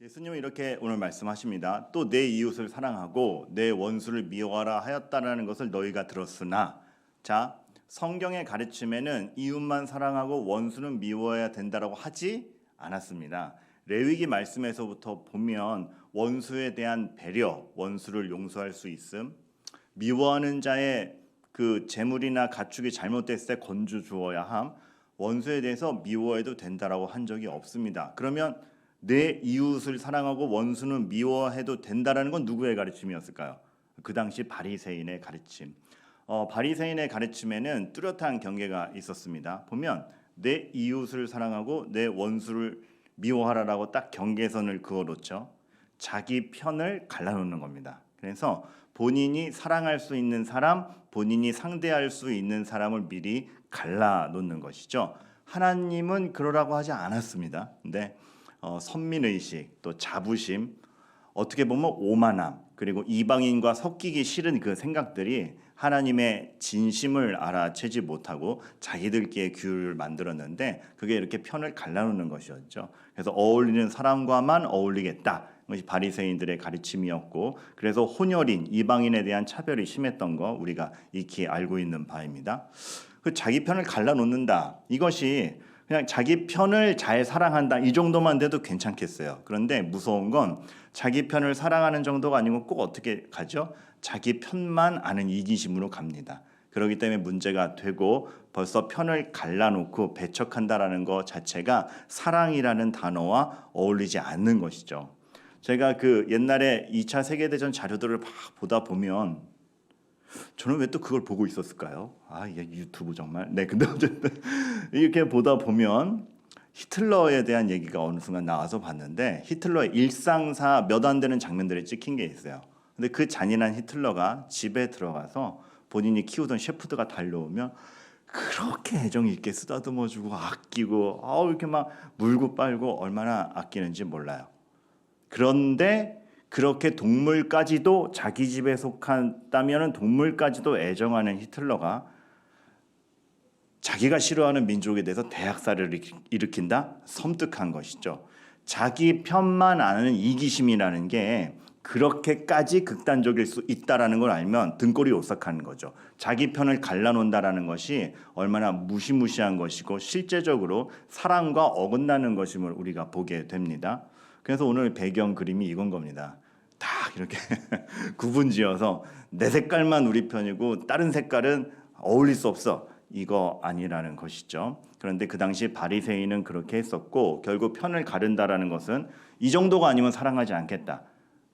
예수님은 이렇게 오늘 말씀하십니다. 또 내 이웃을 사랑하고 내 원수를 미워하라 하였다라는 것을 너희가 들었으나, 자, 성경의 가르침에는 이웃만 사랑하고 원수는 미워해야 된다라고 하지 않았습니다. 레위기 말씀에서부터 보면 원수에 대한 배려, 원수를 용서할 수 있음, 미워하는 자의 그 재물이나 가축이 잘못됐을 때 건져 주어야 함, 원수에 대해서 미워해도 된다라고 한 적이 없습니다. 그러면 내 이웃을 사랑하고 원수는 미워해도 된다라는 건 누구의 가르침이었을까요? 그 당시 바리새인의 가르침. 바리새인의 가르침에는 뚜렷한 경계가 있었습니다. 보면 내 이웃을 사랑하고 내 원수를 미워하라라고 딱 경계선을 그어놓죠. 자기 편을 갈라놓는 겁니다. 그래서 본인이 사랑할 수 있는 사람, 본인이 상대할 수 있는 사람을 미리 갈라놓는 것이죠. 하나님은 그러라고 하지 않았습니다. 근데 선민의식, 또 자부심, 어떻게 보면 오만함, 그리고 이방인과 섞이기 싫은 그 생각들이 하나님의 진심을 알아채지 못하고 자기들끼리 규율을 만들었는데, 그게 이렇게 편을 갈라놓는 것이었죠. 그래서 어울리는 사람과만 어울리겠다, 것이 바리새인들의 가르침이었고, 그래서 혼혈인 이방인에 대한 차별이 심했던 거 우리가 익히 알고 있는 바입니다. 그 자기 편을 갈라놓는다, 이것이 그냥 자기 편을 잘 사랑한다, 이 정도만 돼도 괜찮겠어요. 그런데 무서운 건 자기 편을 사랑하는 정도가 아니고 꼭 어떻게 가죠? 자기 편만 아는 이기심으로 갑니다. 그렇기 때문에 문제가 되고, 벌써 편을 갈라놓고 배척한다라는 것 자체가 사랑이라는 단어와 어울리지 않는 것이죠. 제가 그 옛날에 2차 세계대전 자료들을 막 보다 보면, 저는 왜 또 그걸 보고 있었을까요? 이게 유튜브 정말. 네, 근데 어쨌든 이렇게 보다 보면 히틀러에 대한 얘기가 어느 순간 나와서 봤는데, 히틀러의 일상사 몇 안 되는 장면들이 찍힌 게 있어요. 근데 그 잔인한 히틀러가 집에 들어가서 본인이 키우던 셰프드가 달려오면 그렇게 애정 있게 쓰다듬어주고 아끼고, 이렇게 막 물고 빨고 얼마나 아끼는지 몰라요. 그런데 그렇게 동물까지도, 자기 집에 속한다면 동물까지도 애정하는 히틀러가 자기가 싫어하는 민족에 대해서 대학살을 일으킨다? 섬뜩한 것이죠. 자기 편만 아는 이기심이라는 게 그렇게까지 극단적일 수 있다라는 걸 알면 등골이 오싹한 거죠. 자기 편을 갈라놓는다라는 것이 얼마나 무시무시한 것이고 실제적으로 사랑과 어긋나는 것임을 우리가 보게 됩니다. 그래서 오늘 배경 그림이 이건 겁니다. 딱 이렇게 구분지어서 내 색깔만 우리 편이고 다른 색깔은 어울릴 수 없어, 이거 아니라는 것이죠. 그런데 그 당시 바리새인은 그렇게 했었고, 결국 편을 가른다라는 것은 이 정도가 아니면 사랑하지 않겠다,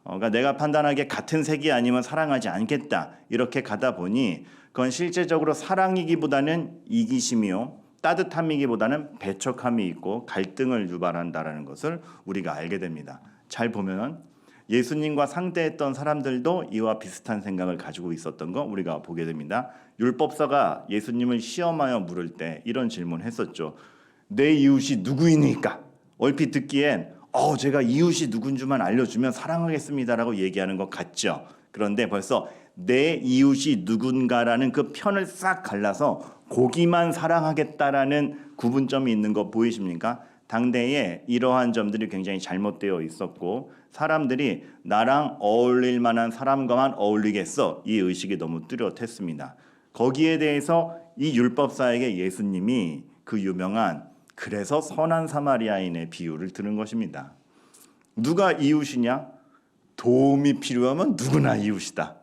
그러니까 내가 판단하기에 같은 색이 아니면 사랑하지 않겠다, 이렇게 가다 보니 그건 실제적으로 사랑이기보다는 이기심이요, 따뜻함이기보다는 배척함이 있고 갈등을 유발한다라는 것을 우리가 알게 됩니다. 잘 보면 예수님과 상대했던 사람들도 이와 비슷한 생각을 가지고 있었던 거 우리가 보게 됩니다. 율법사가 예수님을 시험하여 물을 때 이런 질문을 했었죠. 내 이웃이 누구이니까? 얼핏 듣기엔 제가 이웃이 누군 줄만 알려주면 사랑하겠습니다라고 얘기하는 것 같죠. 그런데 벌써 내 이웃이 누군가라는 그 편을 싹 갈라서 고기만 사랑하겠다라는 구분점이 있는 거 보이십니까? 당대에 이러한 점들이 굉장히 잘못되어 있었고, 사람들이 나랑 어울릴 만한 사람과만 어울리겠어, 이 의식이 너무 뚜렷했습니다. 거기에 대해서 이 율법사에게 예수님이 그 유명한 그래서 선한 사마리아인의 비유를 들은 것입니다. 누가 이웃이냐? 도움이 필요하면 누구나 이웃이다.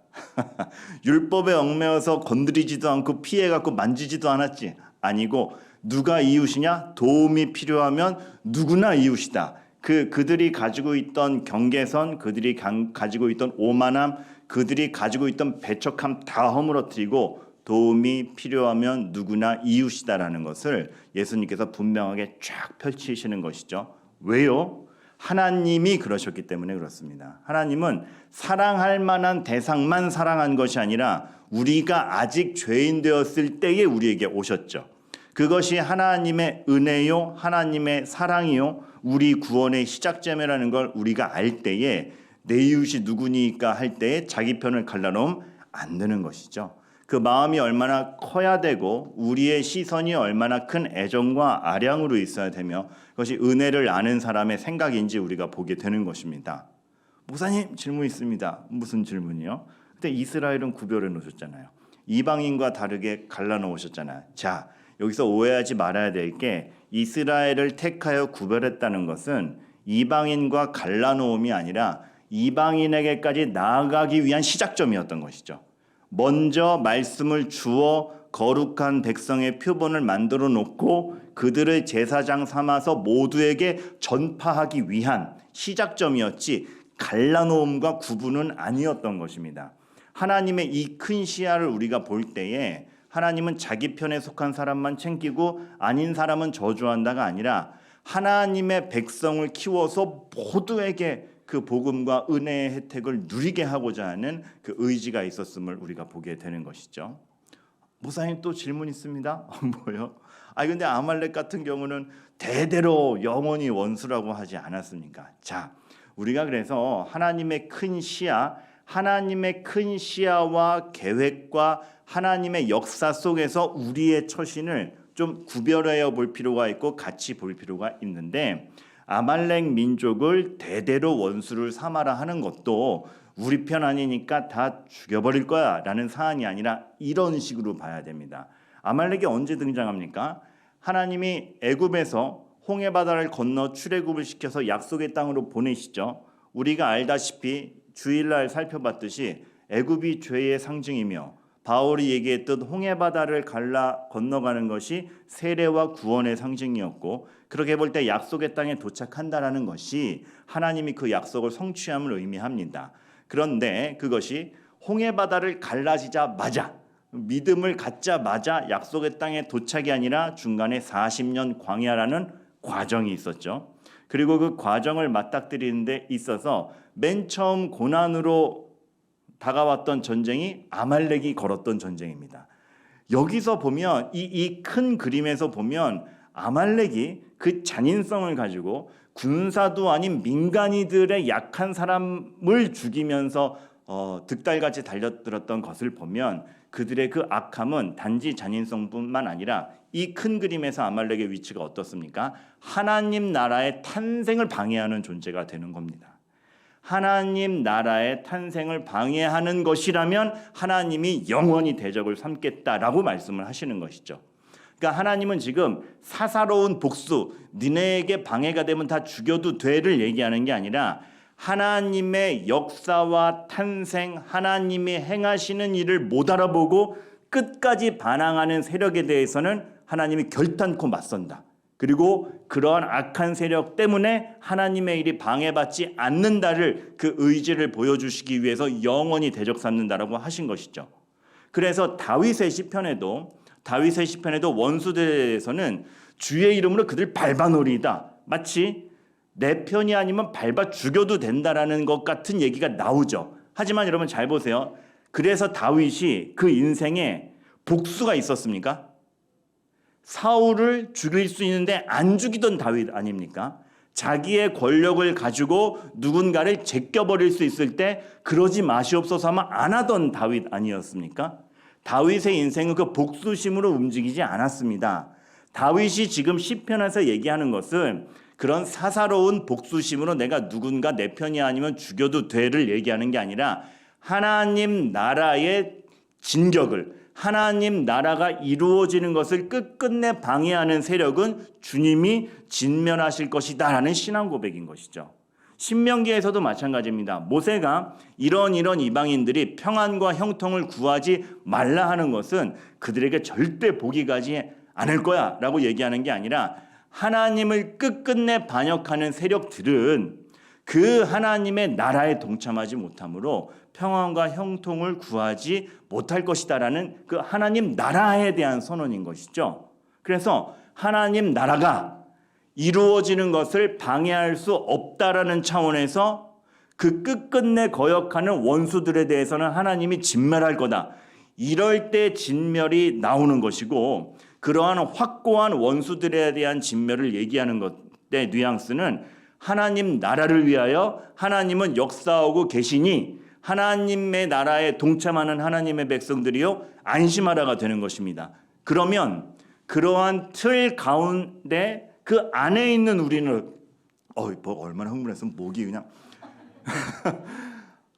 율법에 얽매여서 건드리지도 않고 피해갖고 만지지도 않았지. 아니고 누가 이웃이냐? 도움이 필요하면 누구나 이웃이다. 그들이 가지고 있던 경계선, 그들이 가지고 있던 오만함, 그들이 가지고 있던 배척함 다 허물어뜨리고 도움이 필요하면 누구나 이웃이다라는 것을 예수님께서 분명하게 쫙 펼치시는 것이죠. 왜요? 하나님이 그러셨기 때문에 그렇습니다. 하나님은 사랑할 만한 대상만 사랑한 것이 아니라 우리가 아직 죄인 되었을 때에 우리에게 오셨죠. 그것이 하나님의 은혜요, 하나님의 사랑이요, 우리 구원의 시작점이라는 걸 우리가 알 때에 내 이웃이 누구니까 할 때에 자기 편을 갈라놓으면 안 되는 것이죠. 그 마음이 얼마나 커야 되고 우리의 시선이 얼마나 큰 애정과 아량으로 있어야 되며 그것이 은혜를 아는 사람의 생각인지 우리가 보게 되는 것입니다. 목사님 질문 있습니다. 무슨 질문이요? 그때 이스라엘은 구별해 놓으셨잖아요. 이방인과 다르게 갈라놓으셨잖아요. 자, 여기서 오해하지 말아야 될 게 이스라엘을 택하여 구별했다는 것은 이방인과 갈라놓음이 아니라 이방인에게까지 나아가기 위한 시작점이었던 것이죠. 먼저 말씀을 주어 거룩한 백성의 표본을 만들어 놓고 그들을 제사장 삼아서 모두에게 전파하기 위한 시작점이었지 갈라놓음과 구분은 아니었던 것입니다. 하나님의 이 큰 시야를 우리가 볼 때에 하나님은 자기 편에 속한 사람만 챙기고 아닌 사람은 저주한다가 아니라 하나님의 백성을 키워서 모두에게 그 복음과 은혜의 혜택을 누리게 하고자 하는 그 의지가 있었음을 우리가 보게 되는 것이죠. 목사님 또 질문 있습니다. 뭐요? 근데 아말렉 같은 경우는 대대로 영원히 원수라고 하지 않았습니까? 자, 우리가 그래서 하나님의 큰 시야와 계획과 하나님의 역사 속에서 우리의 처신을 좀 구별하여 볼 필요가 있고 같이 볼 필요가 있는데 아말렉 민족을 대대로 원수를 삼아라 하는 것도 우리 편 아니니까 다 죽여버릴 거야 라는 사안이 아니라 이런 식으로 봐야 됩니다. 아말렉이 언제 등장합니까? 하나님이 애굽에서 홍해바다를 건너 출애굽을 시켜서 약속의 땅으로 보내시죠. 우리가 알다시피 주일날 살펴봤듯이 애굽이 죄의 상징이며 바울이 얘기했던 홍해바다를 건너가는 것이 세례와 구원의 상징이었고 그렇게 볼 때 약속의 땅에 도착한다라는 것이 하나님이 그 약속을 성취함을 의미합니다. 그런데 그것이 홍해바다를 갈라지자마자 믿음을 갖자마자 약속의 땅에 도착이 아니라 중간에 40년 광야라는 과정이 있었죠. 그리고 그 과정을 맞닥뜨리는 데 있어서 맨 처음 고난으로 다가왔던 전쟁이 아말렉이 걸었던 전쟁입니다. 여기서 보면 이 큰 그림에서 보면 아말렉이 그 잔인성을 가지고 군사도 아닌 민간인들의 약한 사람을 죽이면서 득달같이 달려들었던 것을 보면 그들의 그 악함은 단지 잔인성뿐만 아니라 이 큰 그림에서 아말렉의 위치가 어떻습니까? 하나님 나라의 탄생을 방해하는 존재가 되는 겁니다. 하나님 나라의 탄생을 방해하는 것이라면 하나님이 영원히 대적을 삼겠다라고 말씀을 하시는 것이죠. 그러니까 하나님은 지금 사사로운 복수, 니네에게 방해가 되면 다 죽여도 돼를 얘기하는 게 아니라 하나님의 역사와 탄생, 하나님이 행하시는 일을 못 알아보고 끝까지 반항하는 세력에 대해서는 하나님이 결단코 맞선다. 그리고 그러한 악한 세력 때문에 하나님의 일이 방해받지 않는다를 그 의지를 보여주시기 위해서 영원히 대적 삼는다라고 하신 것이죠. 그래서 다윗의 시편에도 원수들에 대해서는 주의 이름으로 그들 밟아놀이다. 마치 내 편이 아니면 밟아 죽여도 된다라는 것 같은 얘기가 나오죠. 하지만 여러분 잘 보세요. 그래서 다윗이 그 인생에 복수가 있었습니까? 사울을 죽일 수 있는데 안 죽이던 다윗 아닙니까? 자기의 권력을 가지고 누군가를 제껴버릴 수 있을 때 그러지 마시옵소서 하면 안 하던 다윗 아니었습니까? 다윗의 인생은 그 복수심으로 움직이지 않았습니다. 다윗이 지금 시편에서 얘기하는 것은 그런 사사로운 복수심으로 내가 누군가 내 편이 아니면 죽여도 돼를 얘기하는 게 아니라 하나님 나라의 진격을, 하나님 나라가 이루어지는 것을 끝끝내 방해하는 세력은 주님이 진멸하실 것이다라는 신앙 고백인 것이죠. 신명기에서도 마찬가지입니다. 모세가 이런 이방인들이 평안과 형통을 구하지 말라 하는 것은 그들에게 절대 복이 가지 않을 거야 라고 얘기하는 게 아니라 하나님을 끝끝내 반역하는 세력들은 그 하나님의 나라에 동참하지 못하므로 평안과 형통을 구하지 못할 것이다라는 그 하나님 나라에 대한 선언인 것이죠. 그래서 하나님 나라가 이루어지는 것을 방해할 수 없다라는 차원에서 그 끝끝내 거역하는 원수들에 대해서는 하나님이 진멸할 거다. 이럴 때 진멸이 나오는 것이고 그러한 확고한 원수들에 대한 진멸을 얘기하는 것의 뉘앙스는 하나님 나라를 위하여 하나님은 역사하고 계시니 하나님의 나라에 동참하는 하나님의 백성들이요 안심하라가 되는 것입니다. 그러면 그러한 틀 가운데 그 안에 있는 우리는 얼마나 흥분했으면 목이 그냥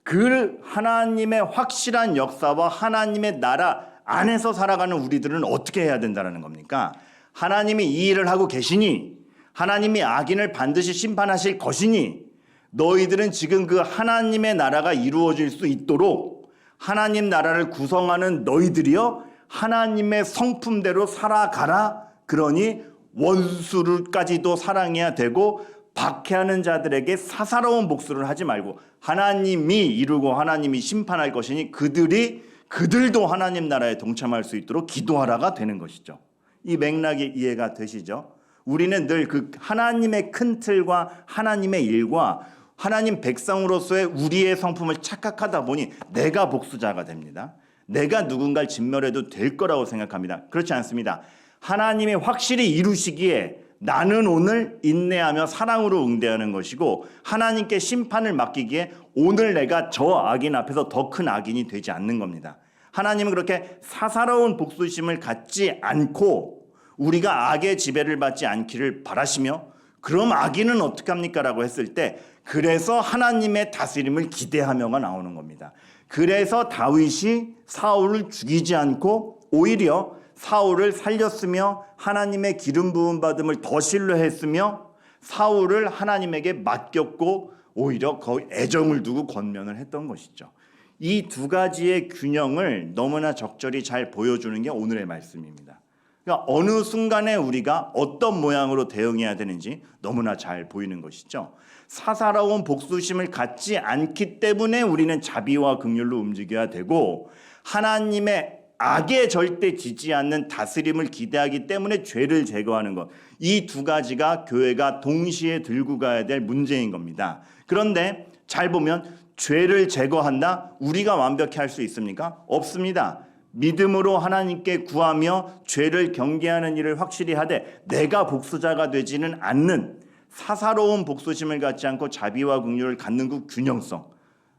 그 하나님의 확실한 역사와 하나님의 나라 안에서 살아가는 우리들은 어떻게 해야 된다는 겁니까? 하나님이 이 일을 하고 계시니, 하나님이 악인을 반드시 심판하실 것이니, 너희들은 지금 그 하나님의 나라가 이루어질 수 있도록 하나님 나라를 구성하는 너희들이여 하나님의 성품대로 살아가라. 그러니 원수를까지도 사랑해야 되고 박해하는 자들에게 사사로운 복수를 하지 말고 하나님이 이루고 하나님이 심판할 것이니 그들도 하나님 나라에 동참할 수 있도록 기도하라가 되는 것이죠. 이 맥락이 이해가 되시죠? 우리는 늘 그 하나님의 큰 틀과 하나님의 일과 하나님 백성으로서의 우리의 성품을 착각하다 보니 내가 복수자가 됩니다. 내가 누군가를 진멸해도 될 거라고 생각합니다. 그렇지 않습니다. 하나님이 확실히 이루시기에 나는 오늘 인내하며 사랑으로 응대하는 것이고 하나님께 심판을 맡기기에 오늘 내가 저 악인 앞에서 더 큰 악인이 되지 않는 겁니다. 하나님은 그렇게 사사로운 복수심을 갖지 않고 우리가 악의 지배를 받지 않기를 바라시며 그럼 악인은 어떡합니까? 라고 했을 때 그래서 하나님의 다스림을 기대하며가 나오는 겁니다. 그래서 다윗이 사울을 죽이지 않고 오히려 사울을 살렸으며 하나님의 기름 부음 받음을 더 신뢰했으며 사울을 하나님에게 맡겼고 오히려 거의 애정을 두고 권면을 했던 것이죠. 이 두 가지의 균형을 너무나 적절히 잘 보여주는 게 오늘의 말씀입니다. 그러니까 어느 순간에 우리가 어떤 모양으로 대응해야 되는지 너무나 잘 보이는 것이죠. 사사로운 복수심을 갖지 않기 때문에 우리는 자비와 긍휼로 움직여야 되고 하나님의 악에 절대 지지 않는 다스림을 기대하기 때문에 죄를 제거하는 것. 이 두 가지가 교회가 동시에 들고 가야 될 문제인 겁니다. 그런데 잘 보면 죄를 제거한다? 우리가 완벽히 할 수 있습니까? 없습니다. 믿음으로 하나님께 구하며 죄를 경계하는 일을 확실히 하되 내가 복수자가 되지는 않는 사사로운 복수심을 갖지 않고 자비와 긍휼을 갖는 그 균형성.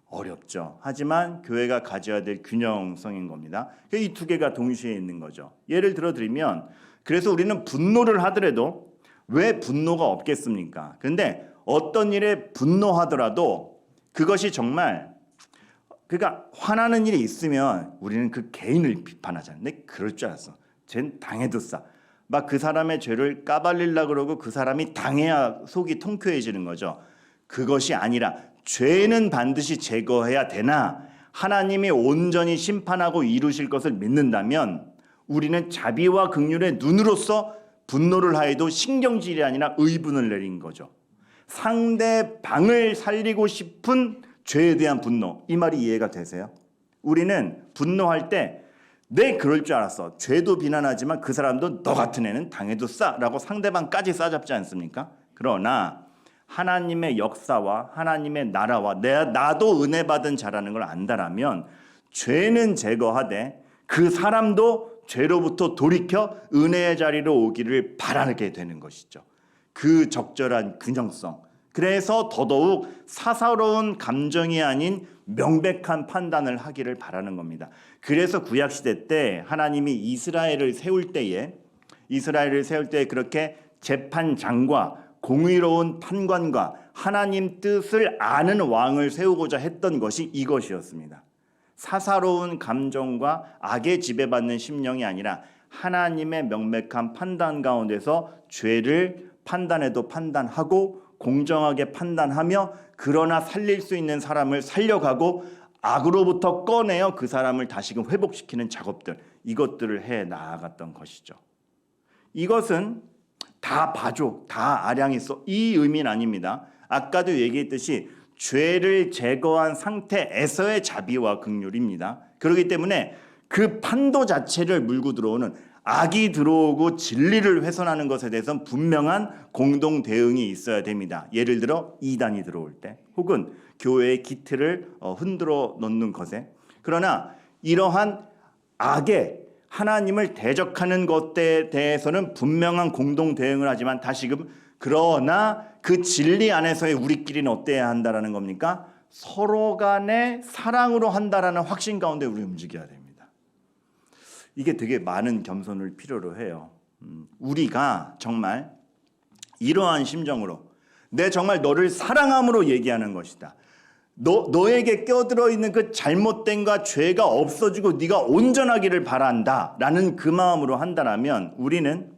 어렵죠. 하지만 교회가 가져야 될 균형성인 겁니다. 이 두 개가 동시에 있는 거죠. 예를 들어 드리면 그래서 우리는 분노를 하더라도 왜 분노가 없겠습니까? 그런데 어떤 일에 분노하더라도 그것이 정말 그러니까 화나는 일이 있으면 우리는 그 개인을 비판하잖아요. 내 그럴 줄 알았어. 쟨 당해도 싸. 막 그 사람의 죄를 까발리려고 그러고 그 사람이 당해야 속이 통쾌해지는 거죠. 그것이 아니라 죄는 반드시 제거해야 되나 하나님이 온전히 심판하고 이루실 것을 믿는다면 우리는 자비와 긍휼의 눈으로서 분노를 하여도 신경질이 아니라 의분을 내린 거죠. 상대방을 살리고 싶은 죄에 대한 분노. 이 말이 이해가 되세요? 우리는 분노할 때 내 그럴 줄 알았어. 죄도 비난하지만 그 사람도 너 같은 애는 당해도 싸라고 상대방까지 싸잡지 않습니까? 그러나 하나님의 역사와 하나님의 나라와 나도 은혜 받은 자라는 걸 안다라면 죄는 제거하되 그 사람도 죄로부터 돌이켜 은혜의 자리로 오기를 바라게 되는 것이죠. 그 적절한 균형성. 그래서 더더욱 사사로운 감정이 아닌 명백한 판단을 하기를 바라는 겁니다. 그래서 구약시대 때 하나님이 이스라엘을 세울 때에 그렇게 재판장과 공의로운 판관과 하나님 뜻을 아는 왕을 세우고자 했던 것이 이것이었습니다. 사사로운 감정과 악에 지배받는 심령이 아니라 하나님의 명백한 판단 가운데서 죄를 판단해도 판단하고 공정하게 판단하며 그러나 살릴 수 있는 사람을 살려가고 악으로부터 꺼내어 그 사람을 다시금 회복시키는 작업들, 이것들을 해 나아갔던 것이죠. 이것은 다 봐줘, 다 아량히 써, 이 의미는 아닙니다. 아까도 얘기했듯이 죄를 제거한 상태에서의 자비와 긍휼입니다. 그렇기 때문에 그 판도 자체를 물고 들어오는 악이 들어오고 진리를 훼손하는 것에 대해서는 분명한 공동 대응이 있어야 됩니다. 예를 들어 이단이 들어올 때 혹은 교회의 기틀을 흔들어 놓는 것에. 그러나 이러한 악에 하나님을 대적하는 것에 대해서는 분명한 공동 대응을 하지만 다시금 그러나 그 진리 안에서의 우리끼리는 어때야 한다라는 겁니까? 서로 간에 사랑으로 한다라는 확신 가운데 우리 움직여야 됩니다. 이게 되게 많은 겸손을 필요로 해요. 우리가 정말 이러한 심정으로 내 정말 너를 사랑함으로 얘기하는 것이다. 너에게 껴들어 있는 그 잘못됨과 죄가 없어지고 네가 온전하기를 바란다라는 그 마음으로 한다라면 우리는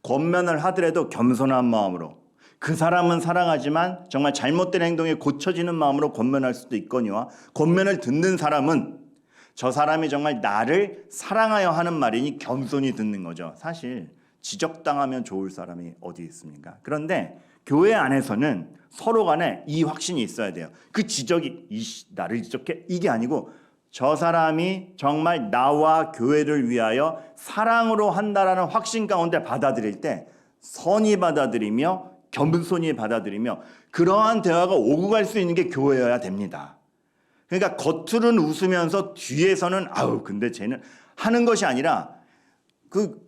권면을 하더라도 겸손한 마음으로, 그 사람은 사랑하지만 정말 잘못된 행동에 고쳐지는 마음으로 권면할 수도 있거니와, 권면을 듣는 사람은 저 사람이 정말 나를 사랑하여 하는 말이니 겸손히 듣는 거죠. 사실 지적당하면 좋을 사람이 어디 있습니까? 그런데 교회 안에서는 서로 간에 이 확신이 있어야 돼요. 그 지적이 나를 지적해 이게 아니고 저 사람이 정말 나와 교회를 위하여 사랑으로 한다라는 확신 가운데 받아들일 때 선히 받아들이며 겸손히 받아들이며 그러한 대화가 오고 갈 수 있는 게 교회여야 됩니다. 그러니까 겉으로는 웃으면서 뒤에서는 아우 근데 쟤는 하는 것이 아니라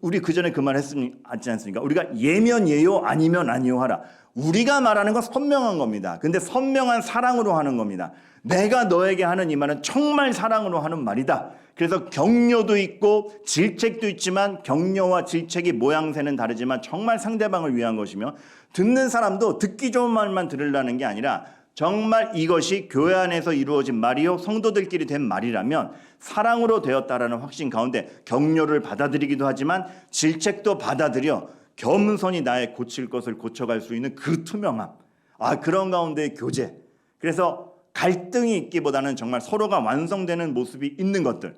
우리 그 전에 그 말 했지 않습니까? 우리가 예면 예요 아니면 아니요 하라. 우리가 말하는 건 선명한 겁니다. 근데 선명한 사랑으로 하는 겁니다. 내가 너에게 하는 이 말은 정말 사랑으로 하는 말이다. 그래서 격려도 있고 질책도 있지만 격려와 질책이 모양새는 다르지만 정말 상대방을 위한 것이며 듣는 사람도 듣기 좋은 말만 들으려는 게 아니라 정말 이것이 교회 안에서 이루어진 말이요 성도들끼리 된 말이라면 사랑으로 되었다라는 확신 가운데 격려를 받아들이기도 하지만 질책도 받아들여 겸손히 나의 고칠 것을 고쳐갈 수 있는 그 투명함, 그런 가운데의 교제. 그래서 갈등이 있기보다는 정말 서로가 완성되는 모습이 있는 것들,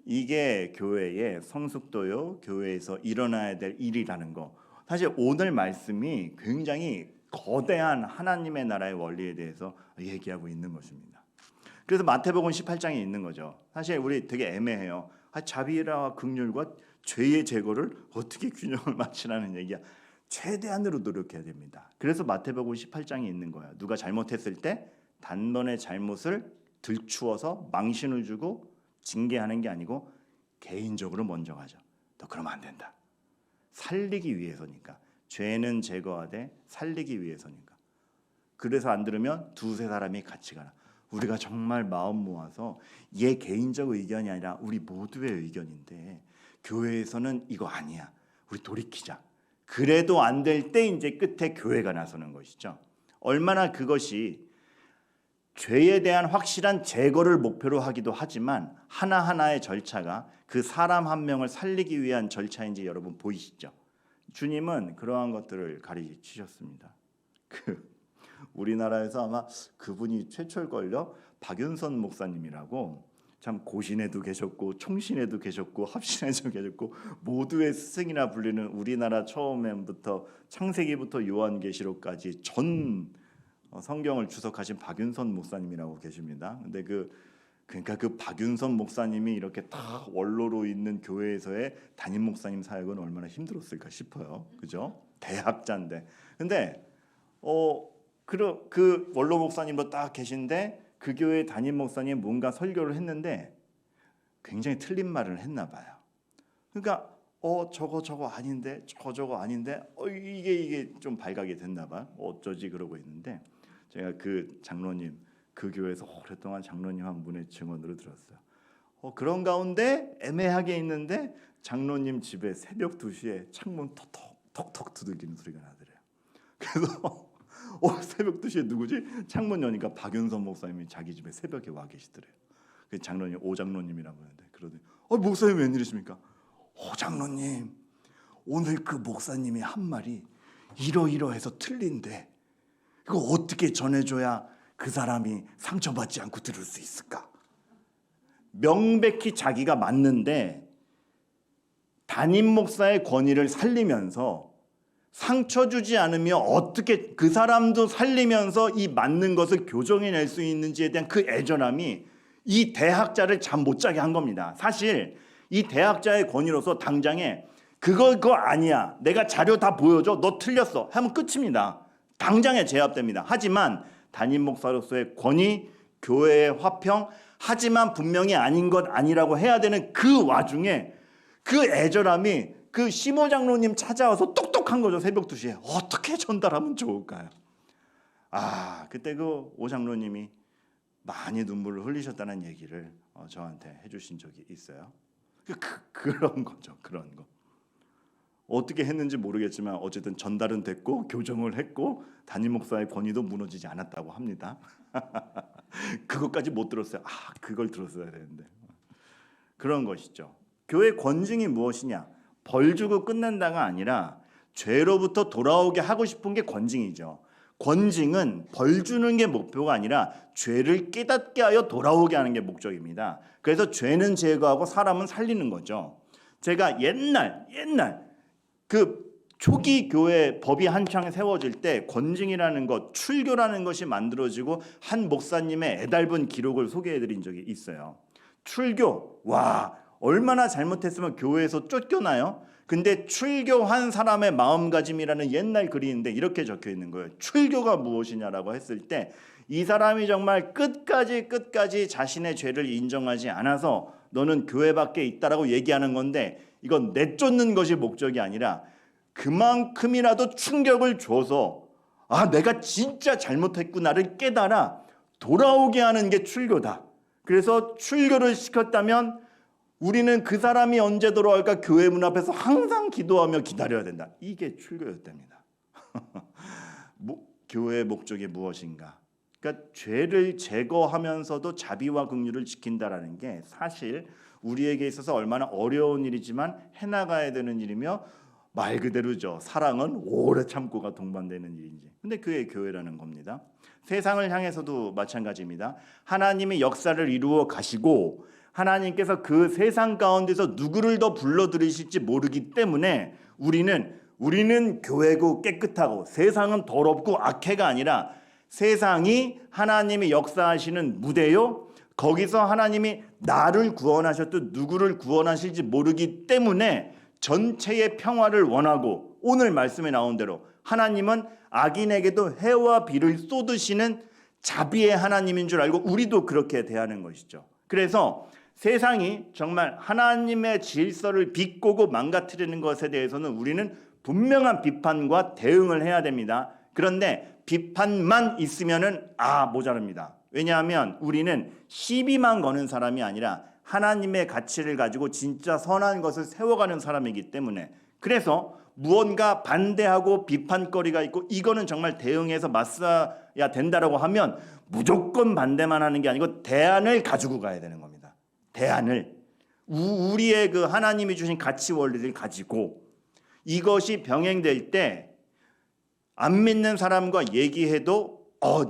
이게 교회의 성숙도요, 교회에서 일어나야 될 일이라는 거. 사실 오늘 말씀이 굉장히 거대한 하나님의 나라의 원리에 대해서 얘기하고 있는 것입니다. 그래서 마태복음 18장에 있는 거죠. 사실 우리 되게 애매해요. 자비와 긍휼과 죄의 제거를 어떻게 균형을 맞추라는 얘기야. 최대한으로 노력해야 됩니다. 그래서 마태복음 18장에 있는 거야. 누가 잘못했을 때 단번에 잘못을 들추어서 망신을 주고 징계하는 게 아니고 개인적으로 먼저 가죠. 너 그러면 안 된다. 살리기 위해서니까. 죄는 제거하되 살리기 위해서니까. 그래서 안 들으면 두세 사람이 같이 가라. 우리가 정말 마음 모아서 얘 개인적 의견이 아니라 우리 모두의 의견인데 교회에서는 이거 아니야. 우리 돌이키자. 그래도 안 될 때 이제 끝에 교회가 나서는 것이죠. 얼마나 그것이 죄에 대한 확실한 제거를 목표로 하기도 하지만 하나하나의 절차가 그 사람 한 명을 살리기 위한 절차인지 여러분 보이시죠? 주님은 그러한 것들을 가르치셨습니다. 우리나라에서 아마 그분이 최초일걸요. 박윤선 목사님이라고 참 고신에도 계셨고 총신에도 계셨고 합신에도 계셨고 모두의 스승이라 불리는 우리나라 처음부터 창세기부터 요한계시록까지 전 성경을 주석하신 박윤선 목사님이라고 계십니다. 근데 그러니까 그 박윤선 목사님이 이렇게 다 원로로 있는 교회에서의 담임 목사님 사역은 얼마나 힘들었을까 싶어요. 그죠? 대학자인데. 근데 그 원로 목사님도 딱 계신데 그 교회 담임 목사님 뭔가 설교를 했는데 굉장히 틀린 말을 했나 봐요. 그러니까 저거 아닌데 저거 아닌데 이게 좀 발각이 됐나 봐. 어쩌지 그러고 있는데 제가 그 장로님 그 교회에서 오랫동안 장로님 한 분의 증언으로 들었어요. 그런 가운데 애매하게 있는데 장로님 집에 새벽 2시에 창문 톡톡 두들기는 소리가 나더래요. 그래서 새벽 2시에 누구지? 창문 여니까 박윤선 목사님이 자기 집에 새벽에 와 계시더래요. 그 장로님 오장로님이라고 하는데 그러더니 목사님 웬일이십니까? 장로님 오늘 그 목사님이 한 말이 이러이러해서 틀린데 이거 어떻게 전해줘야 그 사람이 상처받지 않고 들을 수 있을까? 명백히 자기가 맞는데 담임 목사의 권위를 살리면서 상처 주지 않으며 어떻게 그 사람도 살리면서 이 맞는 것을 교정해낼 수 있는지에 대한 그 애절함이 이 대학자를 잠 못 자게 한 겁니다. 사실 이 대학자의 권위로서 당장에 그거 아니야. 내가 자료 다 보여줘. 너 틀렸어. 하면 끝입니다. 당장에 제압됩니다. 하지만 담임 목사로서의 권위, 교회의 화평, 하지만 분명히 아닌 것 아니라고 해야 되는 그 와중에 그 애절함이 그 시모 장로님 찾아와서 똑똑한 거죠. 새벽 2시에. 어떻게 전달하면 좋을까요? 그때 그 오 장로님이 많이 눈물을 흘리셨다는 얘기를 저한테 해주신 적이 있어요. 그런 거죠. 그런 거. 어떻게 했는지 모르겠지만 어쨌든 전달은 됐고 교정을 했고 담임 목사의 권위도 무너지지 않았다고 합니다. 그것까지 못 들었어요. 그걸 들었어야 되는데. 그런 것이죠. 교회 권징이 무엇이냐? 벌 주고 끝낸다가 아니라 죄로부터 돌아오게 하고 싶은 게 권징이죠. 권징은 벌 주는 게 목표가 아니라 죄를 깨닫게 하여 돌아오게 하는 게 목적입니다. 그래서 죄는 제거하고 사람은 살리는 거죠. 제가 옛날 그 초기 교회 법이 한창 세워질 때 권징이라는 것, 출교라는 것이 만들어지고 한 목사님의 애달픈 기록을 소개해드린 적이 있어요. 출교, 와 얼마나 잘못했으면 교회에서 쫓겨나요? 근데 출교한 사람의 마음가짐이라는 옛날 글이인데 이렇게 적혀 있는 거예요. 출교가 무엇이냐라고 했을 때 이 사람이 정말 끝까지 자신의 죄를 인정하지 않아서 너는 교회 밖에 있다라고 얘기하는 건데 이건 내쫓는 것이 목적이 아니라 그만큼이라도 충격을 줘서 내가 진짜 잘못했구나를 깨달아 돌아오게 하는 게 출교다. 그래서 출교를 시켰다면 우리는 그 사람이 언제 돌아올까 교회 문 앞에서 항상 기도하며 기다려야 된다. 이게 출교였답니다. 교회의 목적이 무엇인가? 그러니까 죄를 제거하면서도 자비와 긍휼을 지킨다라는 게 사실 우리에게 있어서 얼마나 어려운 일이지만 해나가야 되는 일이며 말 그대로죠. 사랑은 오래 참고가 동반되는 일인지. 근데 그게 교회라는 겁니다. 세상을 향해서도 마찬가지입니다. 하나님이 역사를 이루어 가시고 하나님께서 그 세상 가운데서 누구를 더 불러들이실지 모르기 때문에 우리는 교회고 깨끗하고 세상은 더럽고 악해가 아니라 세상이 하나님이 역사하시는 무대요. 거기서 하나님이 나를 구원하셨든 누구를 구원하실지 모르기 때문에 전체의 평화를 원하고 오늘 말씀에 나온 대로 하나님은 악인에게도 해와 비를 쏟으시는 자비의 하나님인 줄 알고 우리도 그렇게 대하는 것이죠. 그래서 세상이 정말 하나님의 질서를 비꼬고 망가뜨리는 것에 대해서는 우리는 분명한 비판과 대응을 해야 됩니다. 그런데 비판만 있으면은 모자랍니다. 왜냐하면 우리는 시비만 거는 사람이 아니라 하나님의 가치를 가지고 진짜 선한 것을 세워가는 사람이기 때문에 그래서 무언가 반대하고 비판거리가 있고 이거는 정말 대응해서 맞서야 된다라고 하면 무조건 반대만 하는 게 아니고 대안을 가지고 가야 되는 겁니다. 대안을 우리의 그 하나님이 주신 가치 원리를 가지고 이것이 병행될 때 안 믿는 사람과 얘기해도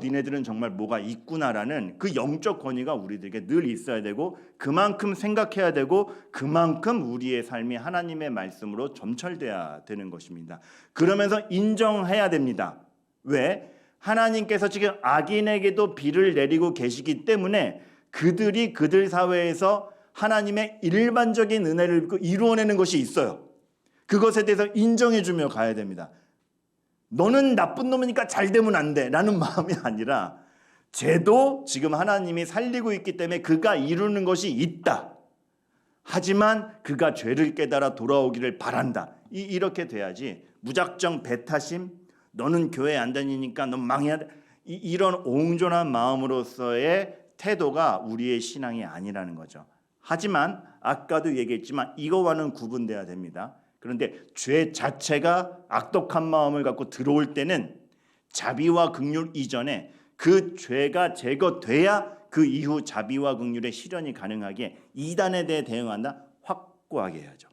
니네들은 정말 뭐가 있구나라는 그 영적 권위가 우리들에게 늘 있어야 되고 그만큼 생각해야 되고 그만큼 우리의 삶이 하나님의 말씀으로 점철돼야 되는 것입니다. 그러면서 인정해야 됩니다. 왜? 하나님께서 지금 악인에게도 비를 내리고 계시기 때문에 그들이 그들 사회에서 하나님의 일반적인 은혜를 이루어내는 것이 있어요. 그것에 대해서 인정해주며 가야 됩니다. 너는 나쁜 놈이니까 잘 되면 안 돼 라는 마음이 아니라 쟤도 지금 하나님이 살리고 있기 때문에 그가 이루는 것이 있다. 하지만 그가 죄를 깨달아 돌아오기를 바란다. 이렇게 돼야지 무작정 배타심, 너는 교회 안 다니니까 넌 망해야 돼. 이런 옹졸한 마음으로서의 태도가 우리의 신앙이 아니라는 거죠. 하지만 아까도 얘기했지만 이거와는 구분돼야 됩니다. 그런데 죄 자체가 악독한 마음을 갖고 들어올 때는 자비와 긍휼 이전에 그 죄가 제거돼야 그 이후 자비와 긍휼의 실현이 가능하게 이단에 대해 대응한다 확고하게 해야죠.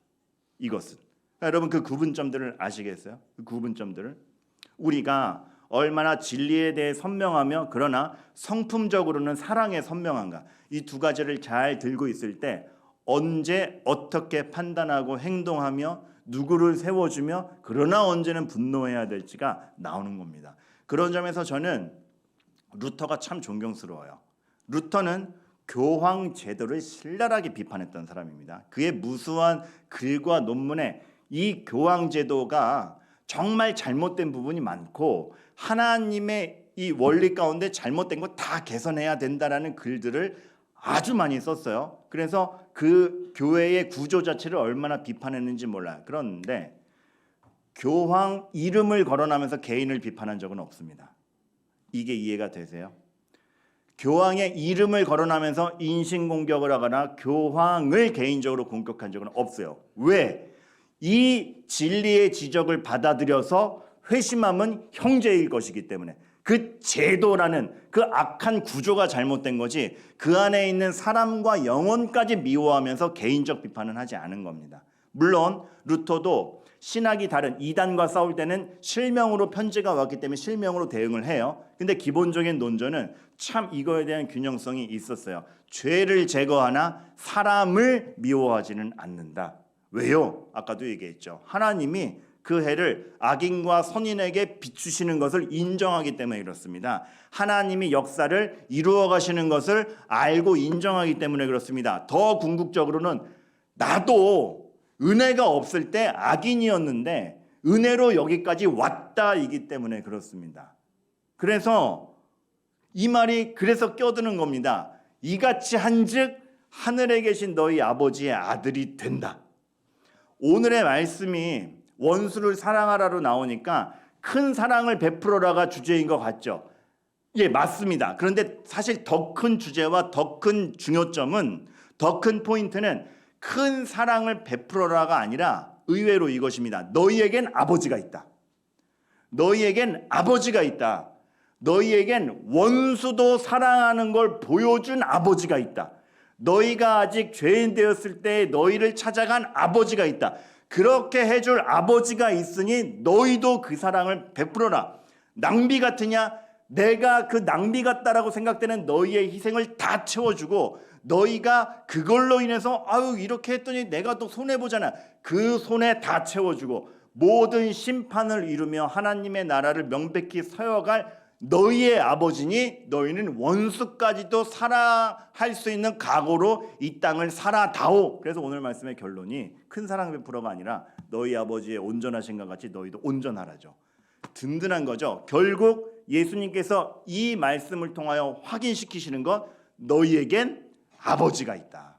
이것은 여러분 그 구분점들을 아시겠어요? 그 구분점들을 우리가 얼마나 진리에 대해 선명하며 그러나 성품적으로는 사랑에 선명한가 이 두 가지를 잘 들고 있을 때 언제 어떻게 판단하고 행동하며 누구를 세워주며 그러나 언제는 분노해야 될지가 나오는 겁니다. 그런 점에서 저는 루터가 참 존경스러워요. 루터는 교황 제도를 신랄하게 비판했던 사람입니다. 그의 무수한 글과 논문에 이 교황 제도가 정말 잘못된 부분이 많고 하나님의 이 원리 가운데 잘못된 거 다 개선해야 된다라는 글들을 아주 많이 썼어요. 그래서 그 교회의 구조 자체를 얼마나 비판했는지 몰라요. 그런데 교황 이름을 거론하면서 개인을 비판한 적은 없습니다. 이게 이해가 되세요? 교황의 이름을 거론하면서 인신공격을 하거나 교황을 개인적으로 공격한 적은 없어요. 왜? 이 진리의 지적을 받아들여서 회심함은 형제일 것이기 때문에, 그 제도라는 그 악한 구조가 잘못된 거지 그 안에 있는 사람과 영혼까지 미워하면서 개인적 비판은 하지 않은 겁니다. 물론 루터도 신학이 다른 이단과 싸울 때는 실명으로 편지가 왔기 때문에 실명으로 대응을 해요. 근데 기본적인 논조는 참 이거에 대한 균형성이 있었어요. 죄를 제거하나 사람을 미워하지는 않는다. 왜요? 아까도 얘기했죠. 하나님이 그 해를 악인과 선인에게 비추시는 것을 인정하기 때문에 그렇습니다. 하나님이 역사를 이루어 가시는 것을 알고 인정하기 때문에 그렇습니다. 더 궁극적으로는 나도 은혜가 없을 때 악인이었는데 은혜로 여기까지 왔다이기 때문에 그렇습니다. 그래서 이 말이 그래서 껴드는 겁니다. 이같이 한즉 하늘에 계신 너희 아버지의 아들이 된다. 오늘의 말씀이 원수를 사랑하라로 나오니까 큰 사랑을 베풀어라가 주제인 것 같죠. 예, 맞습니다. 그런데 사실 더 큰 주제와 더 큰 중요점은, 더 큰 포인트는 큰 사랑을 베풀어라가 아니라 의외로 이것입니다. 너희에겐 아버지가 있다. 너희에겐 아버지가 있다. 너희에겐 원수도 사랑하는 걸 보여준 아버지가 있다. 너희가 아직 죄인 되었을 때 너희를 찾아간 아버지가 있다. 그렇게 해줄 아버지가 있으니 너희도 그 사랑을 베풀어라. 낭비 같으냐? 내가 그 낭비 같다라고 생각되는 너희의 희생을 다 채워주고, 너희가 그걸로 인해서 아유 이렇게 했더니 내가 또 손해보잖아. 그 손해 다 채워주고 모든 심판을 이루며 하나님의 나라를 명백히 서여갈 너희의 아버지니 너희는 원수까지도 사랑할 수 있는 각오로 이 땅을 살아다오. 그래서 오늘 말씀의 결론이 큰 사랑 베풀어가 아니라 너희 아버지의 온전하신것 같이 너희도 온전하라죠. 든든한 거죠. 결국 예수님께서 이 말씀을 통하여 확인시키시는 것, 너희에겐 아버지가 있다.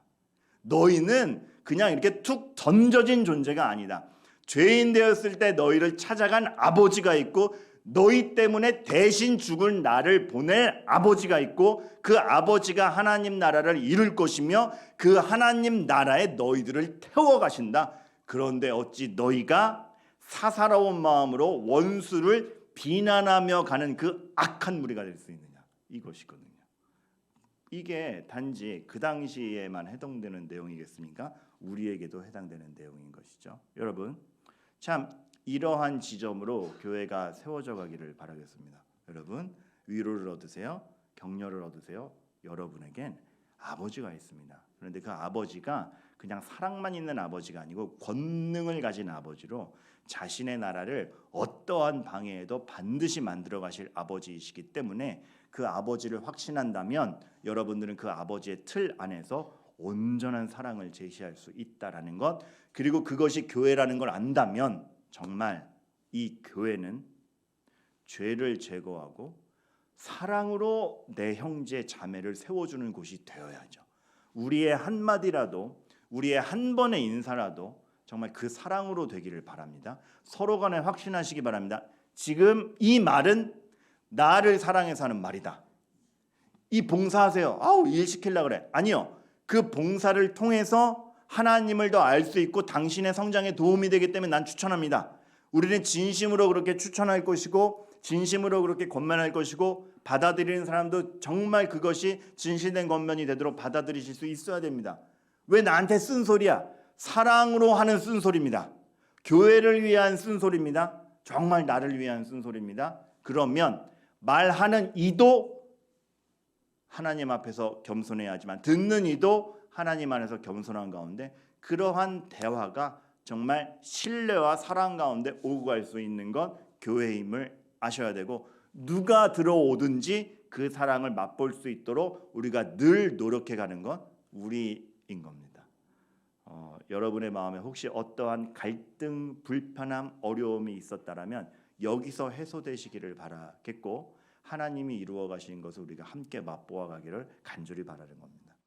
너희는 그냥 이렇게 툭 던져진 존재가 아니다. 죄인 되었을 때 너희를 찾아간 아버지가 있고, 너희 때문에 대신 죽을 나를 보낼 아버지가 있고, 그 아버지가 하나님 나라를 이룰 것이며 그 하나님 나라에 너희들을 태워가신다. 그런데 어찌 너희가 사사로운 마음으로 원수를 비난하며 가는 그 악한 무리가 될 수 있느냐, 이것이거든요. 이게 단지 그 당시에만 해당되는 내용이겠습니까? 우리에게도 해당되는 내용인 것이죠. 여러분, 참 이러한 지점으로 교회가 세워져 가기를 바라겠습니다. 여러분, 위로를 얻으세요. 격려를 얻으세요. 여러분에겐 아버지가 있습니다. 그런데 그 아버지가 그냥 사랑만 있는 아버지가 아니고 권능을 가진 아버지로 자신의 나라를 어떠한 방해에도 반드시 만들어 가실 아버지이시기 때문에 그 아버지를 확신한다면 여러분들은 그 아버지의 틀 안에서 온전한 사랑을 제시할 수 있다라는 것, 그리고 그것이 교회라는 걸 안다면 정말 이 교회는 죄를 제거하고 사랑으로 내 형제 자매를 세워주는 곳이 되어야죠. 우리의 한마디라도, 우리의 한 번의 인사라도 정말 그 사랑으로 되기를 바랍니다. 서로 간에 확신하시기 바랍니다. 지금 이 말은 나를 사랑해서 하는 말이다. 이 봉사하세요. 아우 일 시키려고 그래. 아니요. 그 봉사를 통해서 하나님을 더 알 수 있고 당신의 성장에 도움이 되기 때문에 난 추천합니다. 우리는 진심으로 그렇게 추천할 것이고 진심으로 그렇게 권면할 것이고, 받아들이는 사람도 정말 그것이 진실된 권면이 되도록 받아들이실 수 있어야 됩니다. 왜 나한테 쓴소리야? 사랑으로 하는 쓴소리입니다. 교회를 위한 쓴소리입니다. 정말 나를 위한 쓴소리입니다. 그러면 말하는 이도 하나님 앞에서 겸손해야 하지만 듣는 이도 하나님 안에서 겸손한 가운데 그러한 대화가 정말 신뢰와 사랑 가운데 오고 갈 수 있는 건 교회임을 아셔야 되고, 누가 들어오든지 그 사랑을 맛볼 수 있도록 우리가 늘 노력해가는 건 우리인 겁니다. 여러분의 마음에 혹시 어떠한 갈등, 불편함, 어려움이 있었다라면 여기서 해소되시기를 바라겠고, 하나님이 이루어 가신 것을 우리가 함께 맛보아 가기를 간절히 바라는 겁니다.